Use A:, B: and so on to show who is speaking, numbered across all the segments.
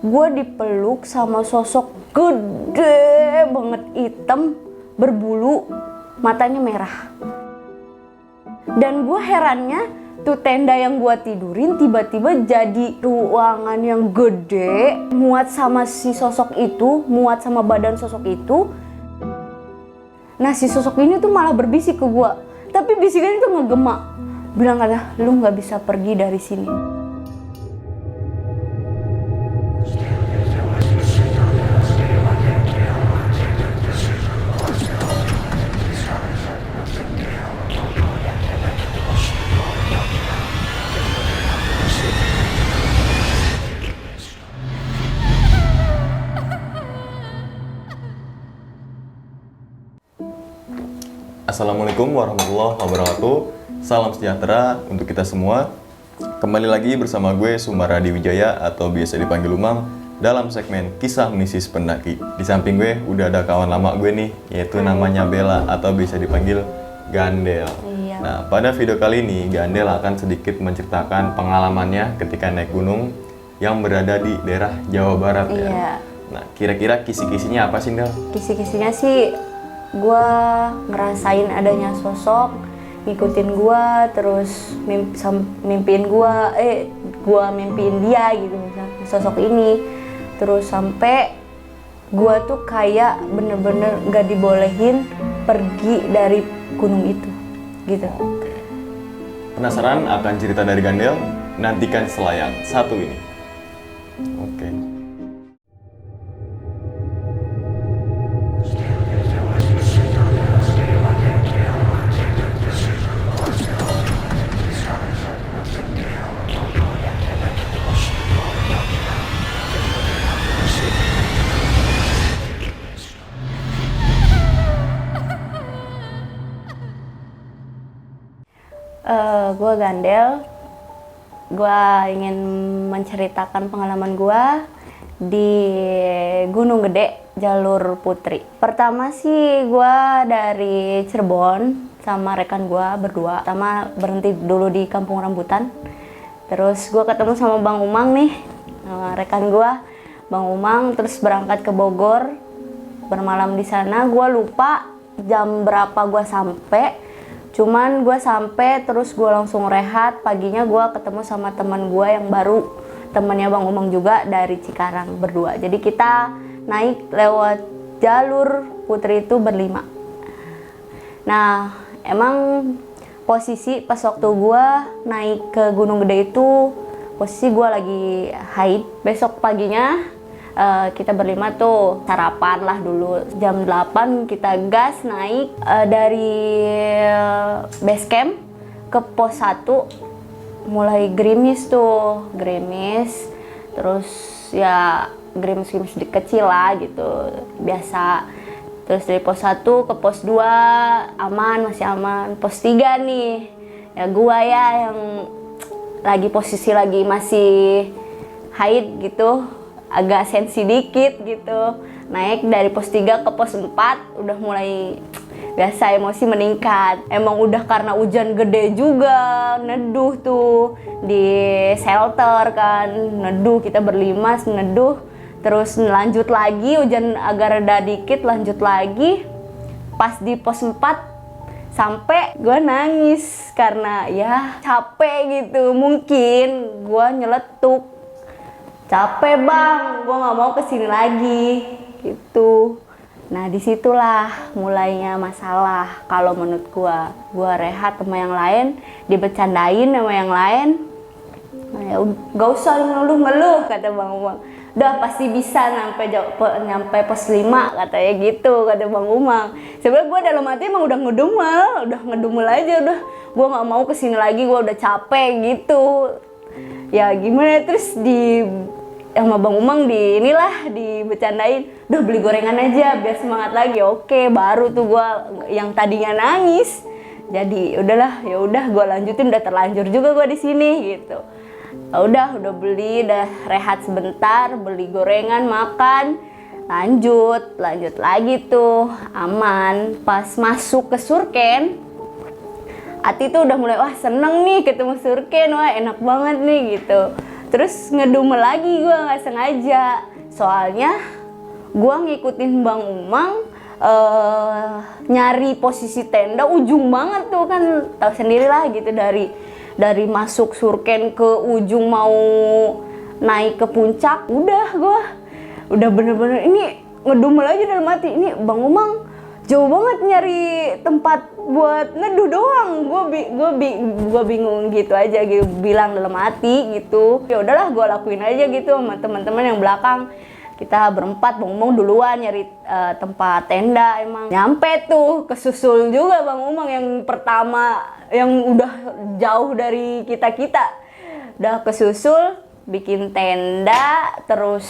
A: gue dipeluk sama sosok gede banget, hitam, berbulu, matanya merah. Dan gue herannya, tuh tenda yang gue tidurin tiba-tiba jadi ruangan yang gede, muat sama si sosok itu, muat sama badan sosok itu. Nah si sosok ini tuh malah berbisik ke gue, tapi bisikannya tuh ngegema, bilang kata, lu nggak bisa pergi dari sini.
B: Assalamualaikum warahmatullahi wabarakatuh. Salam sejahtera untuk kita semua. Kembali lagi bersama gue Sumar Adi Wijaya atau biasa dipanggil Umang dalam segmen Kisah Mistis Pendaki. Di samping gue udah ada kawan lama gue nih, yaitu namanya Bella atau bisa dipanggil Gandel.
A: Iya.
B: Nah, pada video kali ini Gandel akan sedikit menceritakan pengalamannya ketika naik gunung yang berada di daerah Jawa Barat ya.
A: Iya.
B: Nah, kira-kira kisi-kisinya apa sih, Del?
A: Kisi-kisinya sih gue ngerasain adanya sosok ngikutin gue, terus mimpiin gue mimpiin dia gitu, sosok ini. Terus sampai gue tuh kayak bener-bener gak dibolehin pergi dari gunung itu gitu.
B: Oke. Penasaran akan cerita dari Gandel? Nantikan setelah yang satu ini. Oke.
A: Gue Gandel, gue ingin menceritakan pengalaman gue di Gunung Gede, Jalur Putri. Pertama sih gue dari Cirebon sama rekan gue berdua. Pertama berhenti dulu di Kampung Rambutan. Terus gue ketemu sama Bang Umang nih, rekan gue, Bang Umang. Terus berangkat ke Bogor, bermalam di sana. Gue lupa jam berapa gue sampai. Cuman gue sampai terus gue langsung rehat. Paginya gue ketemu sama teman gue yang baru, temannya Bang Umang juga dari Cikarang berdua. Jadi kita naik lewat jalur Putri itu berlima. Nah emang posisi pas waktu gue naik ke Gunung Gede itu posisi gue lagi haid. Besok paginya kita berlima tuh sarapan lah dulu. Jam 8 kita gas naik dari base camp ke pos 1. Mulai gerimis tuh, gerimis. Terus ya gerimis-gerimis kecil lah gitu, biasa. Terus dari pos 1 ke pos 2 aman, masih aman. Pos 3 nih, ya gua ya yang lagi posisi lagi masih haid gitu, agak sensi dikit gitu. Naik dari pos 3 ke pos 4 udah mulai biasa emosi meningkat. Emang udah karena hujan gede juga, neduh tuh di shelter kan, neduh kita berlima neduh. Terus lanjut lagi, hujan agak reda dikit, lanjut lagi. Pas di pos 4 sampai gue nangis karena ya capek gitu. Mungkin gue nyeletuk, capek bang, gue nggak mau kesini lagi gitu. Nah disitulah mulainya masalah kalau menurut gue. Gue rehat sama yang lain, dibecandain sama yang lain. Nah, ya gak usah ngeluh-ngeluh kata Bang Umang. Udah pasti bisa nyampe pos 5 katanya gitu kata Bang Umang. Sebenarnya gue dalam hati emang udah ngedumel aja, udah gue nggak mau kesini lagi, gue udah capek gitu. Ya gimana, terus sama Bang Umang dibecandain, udah beli gorengan aja biar semangat lagi. Oke, baru tuh gue yang tadinya nangis jadi udahlah, ya udah gue lanjutin, udah terlanjur juga gue di sini gitu. Udah beli, udah rehat sebentar, beli gorengan, makan, lanjut lagi tuh aman. Pas masuk ke Surken, hati tuh udah mulai wah seneng nih ketemu Surken, wah enak banget nih gitu. Terus ngedumel lagi gue nggak sengaja. Soalnya gue ngikutin Bang Umang nyari posisi tenda ujung banget tuh, kan tahu sendiri lah gitu, dari masuk surken ke ujung mau naik ke puncak. Udah bener-bener ini ngedumel aja dalam hati, ini Bang Umang jauh banget nyari tempat buat neduh doang. Gue bingung gitu aja gitu, bilang dalam hati gitu. Ya udahlah gue lakuin aja gitu sama teman-teman yang belakang. Kita berempat, Bang Umang duluan nyari tempat tenda. Emang nyampe tuh kesusul juga Bang Umang yang pertama, yang udah jauh dari kita. Udah kesusul bikin tenda, terus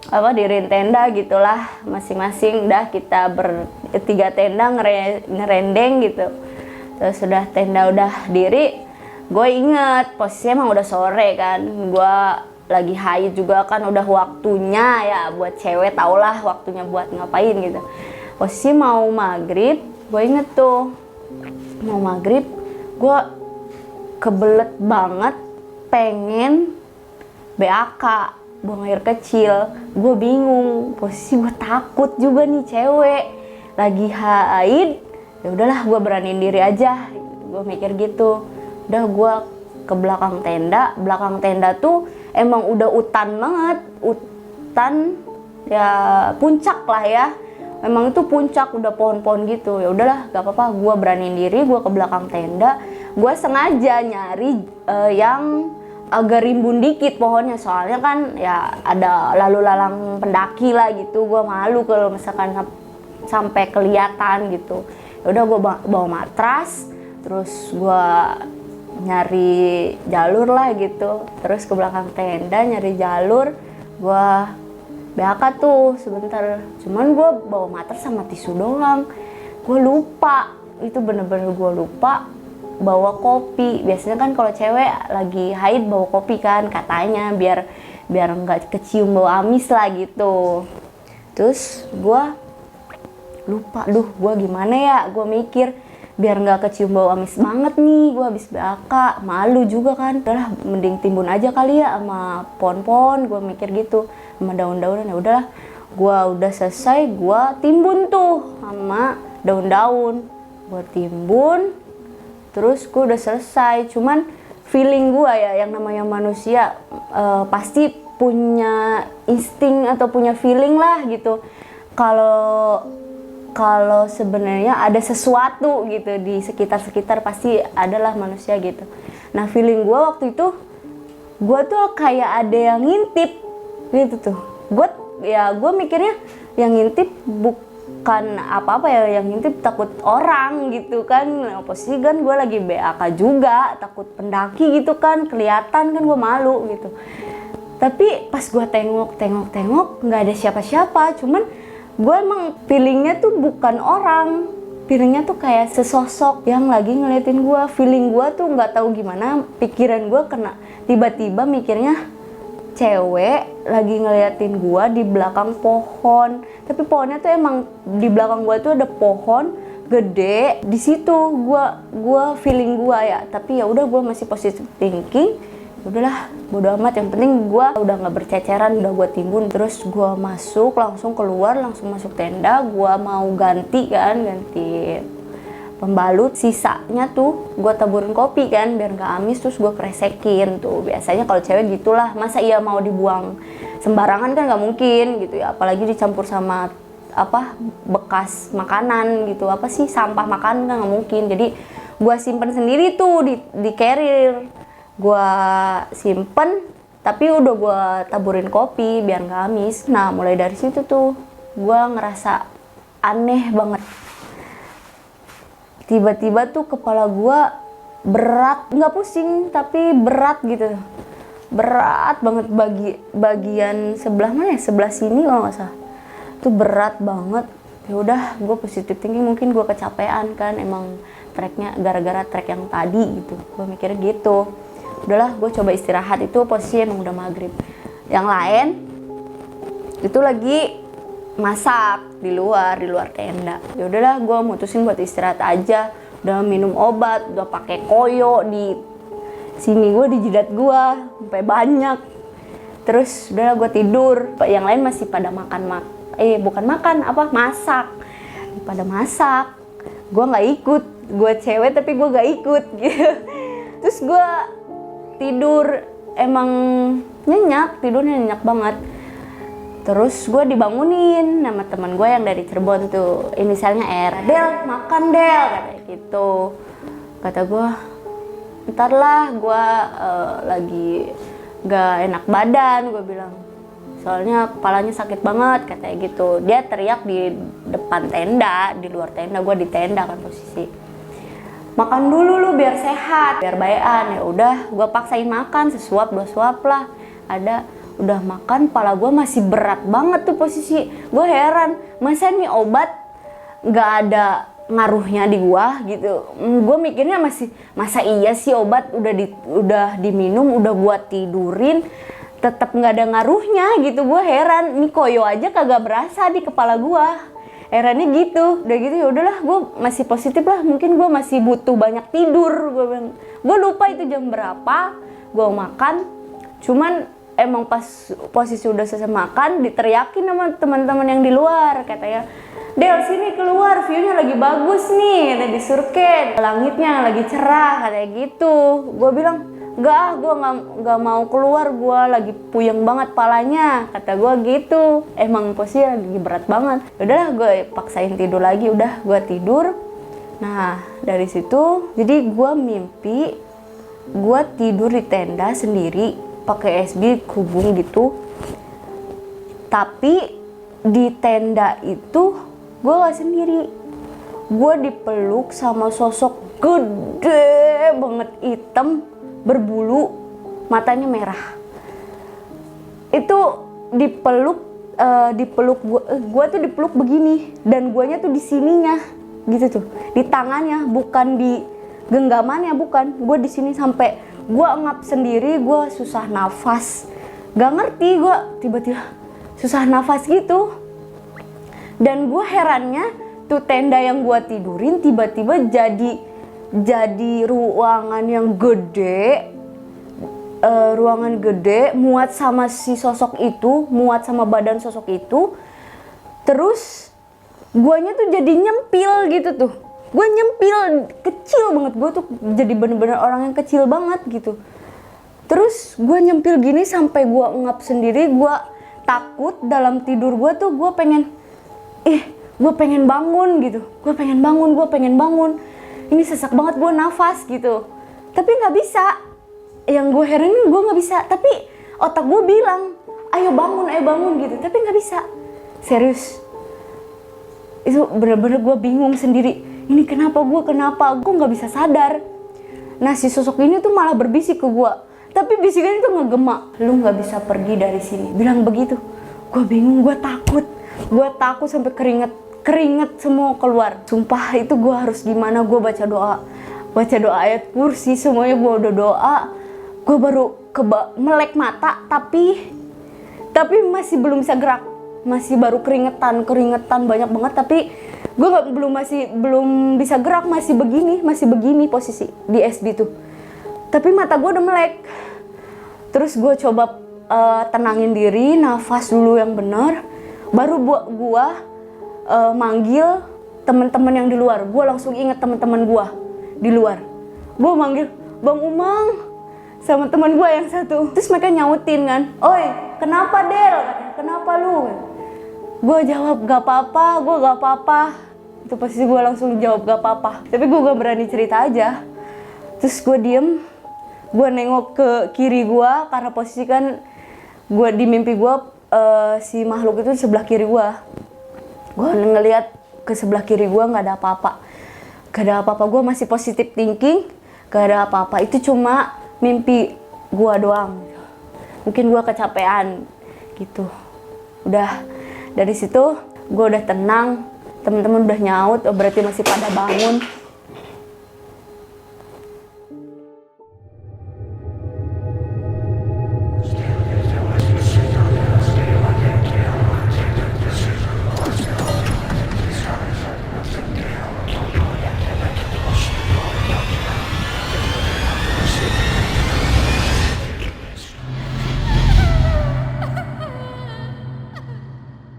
A: diriin tenda gitulah masing-masing. Udah kita bertiga tenda ngerendeng gitu. Terus sudah tenda udah diri, gue inget posisinya emang udah sore kan, gue lagi haid juga kan, udah waktunya ya buat cewek, tau lah waktunya buat ngapain gitu. Posisi mau maghrib, gue inget tuh mau maghrib, gue kebelet banget pengen BAK, buang air kecil. Gue bingung, posisi gue takut juga nih, cewek lagi haid. Ya udahlah gue beraniin diri aja, gue mikir gitu. Udah gue ke belakang tenda tuh emang udah hutan banget, hutan ya, puncak lah ya. Emang itu puncak, udah pohon-pohon gitu. Ya udahlah, gak apa-apa, gue beraniin diri, gue ke belakang tenda. Gue sengaja nyari yang agak rimbun dikit pohonnya, soalnya kan ya ada lalu lalang pendaki lah gitu. Gue malu kalau misalkan sampai kelihatan gitu. Ya udah gue bawa matras, terus gue nyari jalur lah gitu. Terus ke belakang tenda nyari jalur, gue BAK tuh sebentar. Cuman gue bawa matras sama tisu doang. Gue lupa, itu bener-bener gue lupa bawa kopi. Biasanya kan kalau cewek lagi haid bawa kopi kan, katanya biar nggak kecium bau amis lah gitu. Terus gue lupa, gue gimana ya, gue mikir biar nggak kecium bau amis banget nih, gue habis BAK, malu juga kan. Udahlah, mending timbun aja kali ya sama pohon-pohon, gue mikir gitu, sama daun-daunan. Ya udahlah, gue udah selesai, gue timbun tuh sama daun-daun, gue timbun. Terus gue udah selesai. Cuman feeling gue ya, yang namanya manusia pasti punya insting atau punya feeling lah gitu. Kalau sebenarnya ada sesuatu gitu di sekitar pasti adalah manusia gitu. Nah, feeling gue waktu itu, gue tuh kayak ada yang ngintip gitu tuh. Gue mikirnya yang ngintip bukan apa-apa ya, yang ngintip takut orang gitu kan. Posisi kan gue lagi BAK juga, takut pendaki gitu kan, kelihatan kan, gue malu gitu. Tapi pas gue tengok nggak ada siapa-siapa. Cuman gue emang feelingnya tuh bukan orang, feelingnya tuh kayak sesosok yang lagi ngeliatin gue. Feeling gue tuh nggak tahu gimana, pikiran gue kena tiba-tiba mikirnya cewek lagi ngeliatin gue di belakang pohon. Tapi pohonnya tuh emang di belakang gue tuh ada pohon gede. Di situ gue feeling gue ya. Tapi ya udah, gue masih positive thinking. Udahlah, bodo amat, yang penting gue udah nggak berceceran, udah gue timbun. Terus gue langsung keluar, langsung masuk tenda. Gue mau ganti pembalut, sisanya tuh gue taburin kopi kan biar nggak amis. Terus gue kresekin tuh. Biasanya kalau cewek gitulah, masa iya mau dibuang sembarangan kan nggak mungkin gitu ya, apalagi dicampur sama bekas makanan gitu, sampah makanan kan nggak mungkin. Jadi gue simpen sendiri tuh di carrier. Gue simpen, tapi udah gue taburin kopi biar nggak amis. Nah, mulai dari situ tuh gue ngerasa aneh banget. Tiba-tiba tuh kepala gue berat, nggak pusing tapi berat gitu, berat banget. Bagian sebelah mana ya, sebelah sini kalau nggak salah, tuh berat banget. Ya udah, gue positive thinking, mungkin gue kecapean kan, emang treknya gara-gara trek yang tadi gitu. Gue mikirnya gitu. Udahlah, gue coba istirahat. Itu posisi emang udah maghrib. Yang lain itu lagi masak di luar tenda. Ya udahlah, gue mutusin buat istirahat aja. Udah minum obat, udah pakai koyo sini gue, di jidat gue sampai banyak. Terus udah gue tidur, yang lain masih pada bukan makan, masak. Pada masak, gue nggak ikut, gue cewek tapi gue nggak ikut gitu. Terus gue tidur, emang tidurnya nyenyak banget. Terus gue dibangunin sama teman gue yang dari Cirebon tuh, inisialnya R. Del, makan Del, katanya gitu. Kata gue, ntar lah, gue lagi gak enak badan, gue bilang. Soalnya kepalanya sakit banget, katanya gitu. Dia teriak di depan tenda, di luar tenda, gue di tenda kan posisi. Makan dulu lu biar sehat, biar bayan. Ya udah, gue paksain makan, sesuap 2 suap lah. Udah makan, kepala gue masih berat banget tuh posisi. Gue heran, masa nih obat gak ada ngaruhnya di gua gitu. Gue mikirnya masa iya sih obat udah diminum, udah gua tidurin, tetap nggak ada ngaruhnya gitu. Gue heran, nih koyo aja kagak berasa di kepala gue. Herannya gitu. Udah gitu ya udahlah, gue masih positif lah, mungkin gue masih butuh banyak tidur. Gue lupa itu jam berapa gue makan. Cuman emang pas posisi udah selesai makan diteriakin sama teman-teman yang di luar, katanya, Del sini keluar, view-nya lagi bagus nih, ada di Surken, langitnya lagi cerah, katanya gitu. Gue bilang, enggak, gue nggak mau keluar, gue lagi puyeng banget palanya, kata gue gitu. Emang posisi lagi berat banget. Udahlah, gue paksain tidur lagi, udah gue tidur. Nah dari situ, jadi gue mimpi gue tidur di tenda sendiri, pakai SB kubung gitu. Tapi di tenda itu gue gak sendiri, gue dipeluk sama sosok gede banget, hitam, berbulu, matanya merah. Itu dipeluk gue tuh dipeluk begini, dan guanya tuh di sininya gitu tuh, di tangannya, bukan di genggamannya, bukan. Gue di sini sampai gue ngap sendiri, gue susah nafas, gak ngerti, gue tiba-tiba susah nafas gitu. Dan gue herannya tuh tenda yang gue tidurin tiba-tiba jadi ruangan yang gede, ruangan gede, muat sama si sosok itu, muat sama badan sosok itu. Terus guanya tuh jadi nyempil gitu tuh, gue nyempil kecil banget, gue tuh jadi bener-bener orang yang kecil banget gitu. Terus gue nyempil gini sampai gue ngap sendiri, gue takut. Dalam tidur gue tuh gue pengen bangun gitu, gue pengen bangun, ini sesak banget gue nafas gitu, tapi nggak bisa. Yang gue heranin gue nggak bisa, tapi otak gue bilang ayo bangun gitu, tapi nggak bisa. Serius, itu bener-bener gue bingung sendiri, ini kenapa gue nggak bisa sadar. Nah si sosok ini tuh malah berbisik ke gue, tapi bisikannya tuh ngegema, lu nggak bisa pergi dari sini, bilang begitu. Gue bingung, gue takut sampai keringet semua keluar. Sumpah itu gue harus gimana, gue baca doa ayat kursi, semuanya gue udah doa. Gue baru melek mata, tapi masih belum bisa gerak, masih baru keringetan banyak banget, tapi gue belum bisa gerak, masih begini posisi di SB tuh, tapi mata gue udah melek. Terus gue coba tenangin diri, nafas dulu yang benar, baru gue manggil teman-teman yang di luar. Gue langsung inget teman-teman gue di luar. Gue manggil Bang Umang sama teman gue yang satu. Terus mereka nyautin kan, oi kenapa Del? Kenapa lu? Gue jawab gak apa-apa. Itu posisi gue langsung jawab gak apa-apa. Tapi gue gak berani cerita aja. Terus gue diem, gue nengok ke kiri gue, karena posisi kan gue di mimpi gue si makhluk itu di sebelah kiri gue. Gue ngeliat ke sebelah kiri gue nggak ada apa-apa, gue masih positive thinking, gak ada apa-apa. Itu cuma mimpi gue doang, mungkin gue kecapean gitu. Udah dari situ gue udah tenang, teman-teman udah nyaut, oh berarti masih pada bangun.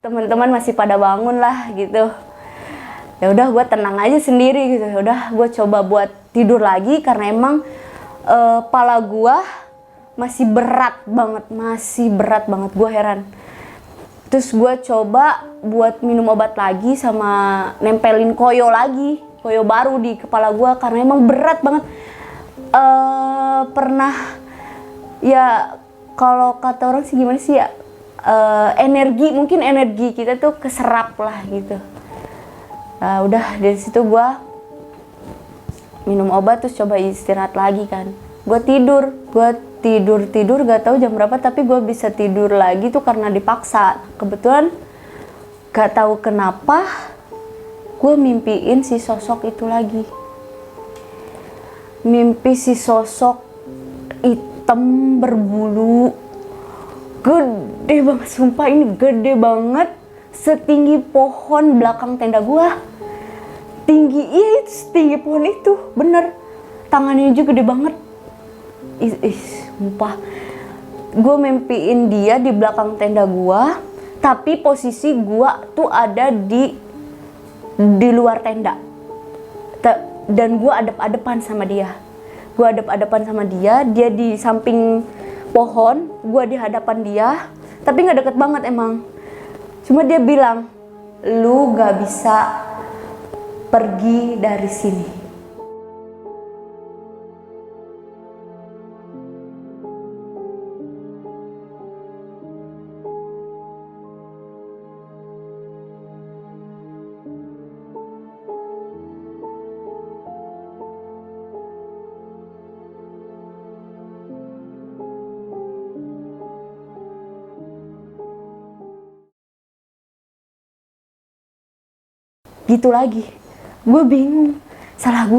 A: teman-teman masih pada bangun lah gitu. Ya udah gue tenang aja sendiri gitu. Ya udah gue coba buat tidur lagi karena emang pala gue masih berat banget, gue heran. Terus gue coba buat minum obat lagi sama nempelin koyo baru di kepala gue karena emang berat banget. Pernah ya, kalau kata orang sih gimana sih ya, mungkin energi kita tuh keserap lah gitu. Nah, udah dari situ gue minum obat terus coba istirahat lagi kan. Gue tidur gak tahu jam berapa, tapi gue bisa tidur lagi tuh karena dipaksa. Kebetulan gak tahu kenapa gue mimpiin si sosok itu lagi. Mimpi si sosok hitam berbulu gede banget, sumpah ini gede banget, setinggi pohon belakang tenda gua. Iya itu setinggi pohon itu, bener. Tangannya juga gede banget. Sumpah. Gue mimpiin dia di belakang tenda gua, tapi posisi gua tuh ada di luar tenda. Dan gue adep-adepan sama dia. Dia di samping pohon, gue di hadapan dia, tapi nggak deket banget emang. Cuma dia bilang, lu gak bisa pergi dari sini. Gitu lagi. Gue bingung, salah gue